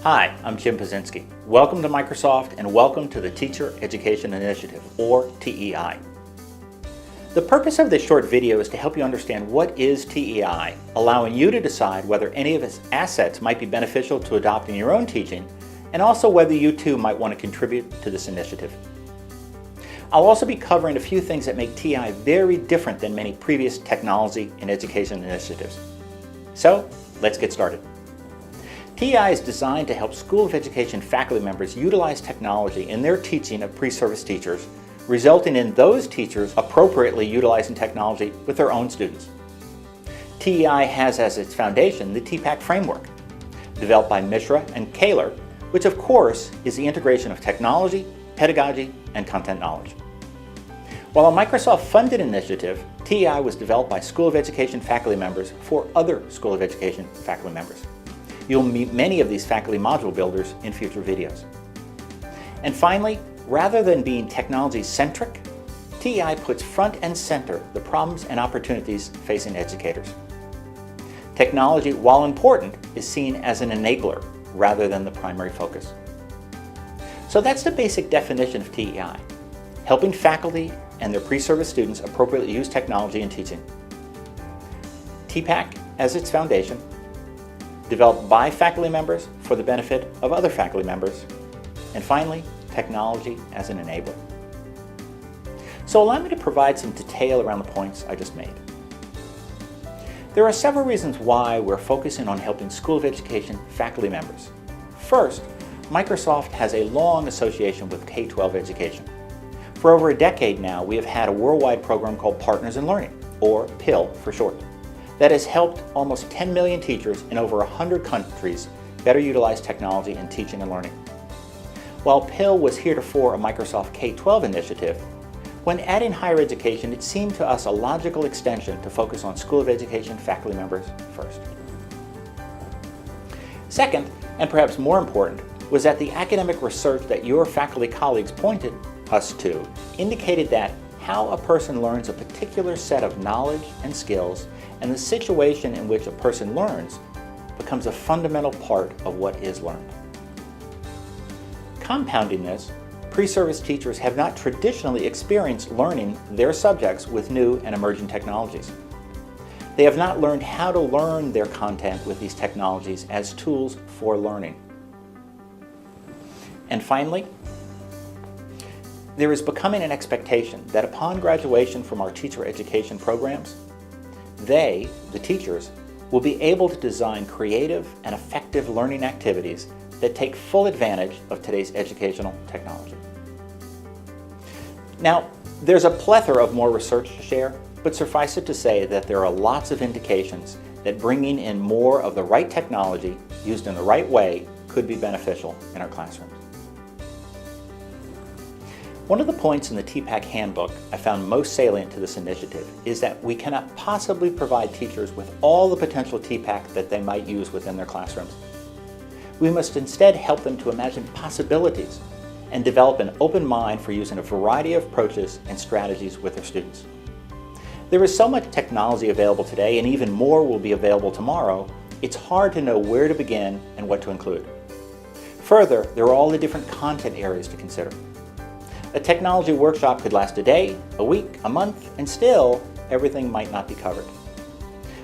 Hi, I'm Ptaszynski. Welcome to Microsoft and welcome to the Teacher Education Initiative, or TEI. The purpose of this short video is to help you understand what is TEI, allowing you to decide whether any of its assets might be beneficial to adopt in your own teaching, and also whether you too might want to contribute to this initiative. I'll also be covering a few things that make TEI very different than many previous technology and education initiatives. So, let's get started. TEI is designed to help School of Education faculty members utilize technology in their teaching of pre-service teachers, resulting in those teachers appropriately utilizing technology with their own students. TEI has as its foundation the TPAC framework, developed by Mishra and Kaler, which of course is the integration of technology, pedagogy, and content knowledge. While a Microsoft-funded initiative, TEI was developed by School of Education faculty members for other School of Education faculty members. You'll meet many of these faculty module builders in future videos. And finally, rather than being technology-centric, TEI puts front and center the problems and opportunities facing educators. Technology, while important, is seen as an enabler rather than the primary focus. So that's the basic definition of TEI, helping faculty and their pre-service students appropriately use technology in teaching. TPAC as its foundation, developed by faculty members for the benefit of other faculty members, and finally, technology as an enabler. So allow me to provide some detail around the points I just made. There are several reasons why we're focusing on helping School of Education faculty members. First, Microsoft has a long association with K-12 education. For over a decade now, we have had a worldwide program called Partners in Learning, or PIL for short, that has helped almost 10 million teachers in over 100 countries better utilize technology in teaching and learning. While PIL was heretofore a Microsoft K-12 initiative, when adding higher education, it seemed to us a logical extension to focus on School of Education faculty members first. Second, and perhaps more important, was that the academic research that your faculty colleagues pointed us to indicated that how a person learns a particular set of knowledge and skills and the situation in which a person learns becomes a fundamental part of what is learned. Compounding this, pre-service teachers have not traditionally experienced learning their subjects with new and emerging technologies. They have not learned how to learn their content with these technologies as tools for learning. And finally, there is becoming an expectation that upon graduation from our teacher education programs, they, the teachers, will be able to design creative and effective learning activities that take full advantage of today's educational technology. Now, there's a plethora of more research to share, but suffice it to say that there are lots of indications that bringing in more of the right technology used in the right way could be beneficial in our classrooms. One of the points in the TPAC handbook I found most salient to this initiative is that we cannot possibly provide teachers with all the potential TPAC that they might use within their classrooms. We must instead help them to imagine possibilities and develop an open mind for using a variety of approaches and strategies with their students. There is so much technology available today, and even more will be available tomorrow, it's hard to know where to begin and what to include. Further, there are all the different content areas to consider. A technology workshop could last a day, a week, a month, and still everything might not be covered.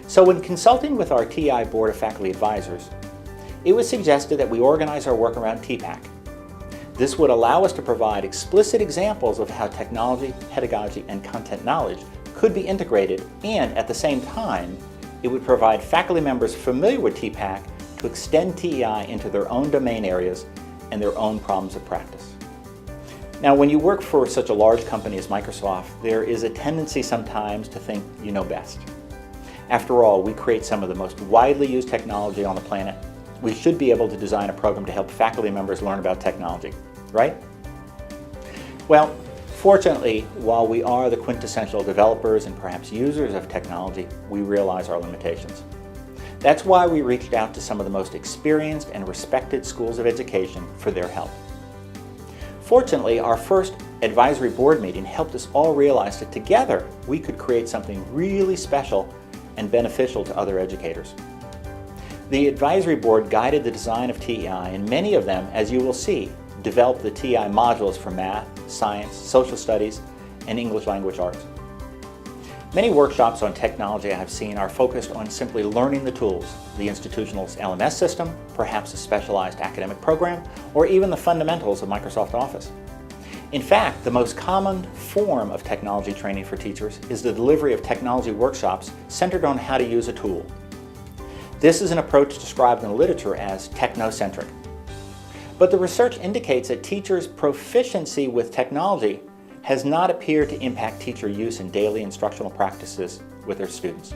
So when consulting with our TEI Board of Faculty Advisors, it was suggested that we organize our work around TPAC. This would allow us to provide explicit examples of how technology, pedagogy, and content knowledge could be integrated, and at the same time, it would provide faculty members familiar with TPAC to extend TEI into their own domain areas and their own problems of practice. Now, when you work for such a large company as Microsoft, there is a tendency sometimes to think you know best. After all, we create some of the most widely used technology on the planet. We should be able to design a program to help faculty members learn about technology, right? Well, fortunately, while we are the quintessential developers and perhaps users of technology, we realize our limitations. That's why we reached out to some of the most experienced and respected schools of education for their help. Fortunately, our first advisory board meeting helped us all realize that together we could create something really special and beneficial to other educators. The advisory board guided the design of TEI, and many of them, as you will see, developed the TEI modules for math, science, social studies, and English language arts. Many workshops on technology I have seen are focused on simply learning the tools, the institutional's LMS system, perhaps a specialized academic program, or even the fundamentals of Microsoft Office. In fact, the most common form of technology training for teachers is the delivery of technology workshops centered on how to use a tool. This is an approach described in the literature as technocentric. But the research indicates that teachers' proficiency with technology has not appeared to impact teacher use in daily instructional practices with their students.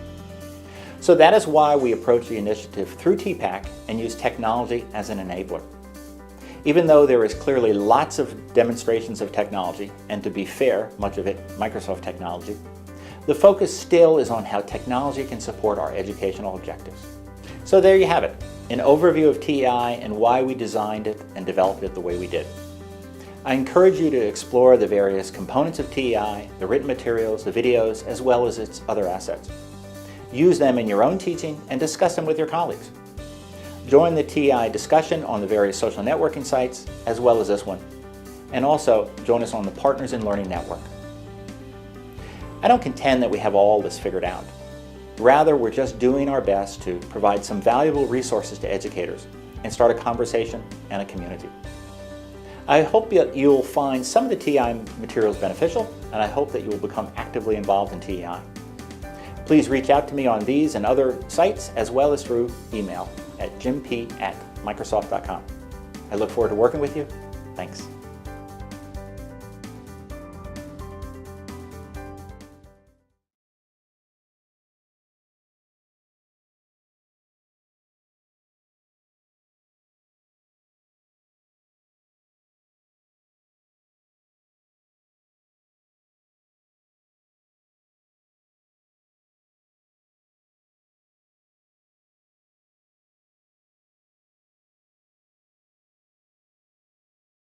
So that is why we approach the initiative through TPAC and use technology as an enabler. Even though there is clearly lots of demonstrations of technology, and to be fair, much of it Microsoft technology, the focus still is on how technology can support our educational objectives. So there you have it, an overview of TEI and why we designed it and developed it the way we did. I encourage you to explore the various components of TEI, the written materials, the videos, as well as its other assets. Use them in your own teaching and discuss them with your colleagues. Join the TEI discussion on the various social networking sites, as well as this one. And also, join us on the Partners in Learning Network. I don't contend that we have all this figured out. Rather, we're just doing our best to provide some valuable resources to educators and start a conversation and a community. I hope that you'll find some of the TEI materials beneficial, and I hope that you will become actively involved in TEI. Please reach out to me on these and other sites, as well as through email at jimp@microsoft.com. I look forward to working with you. Thanks.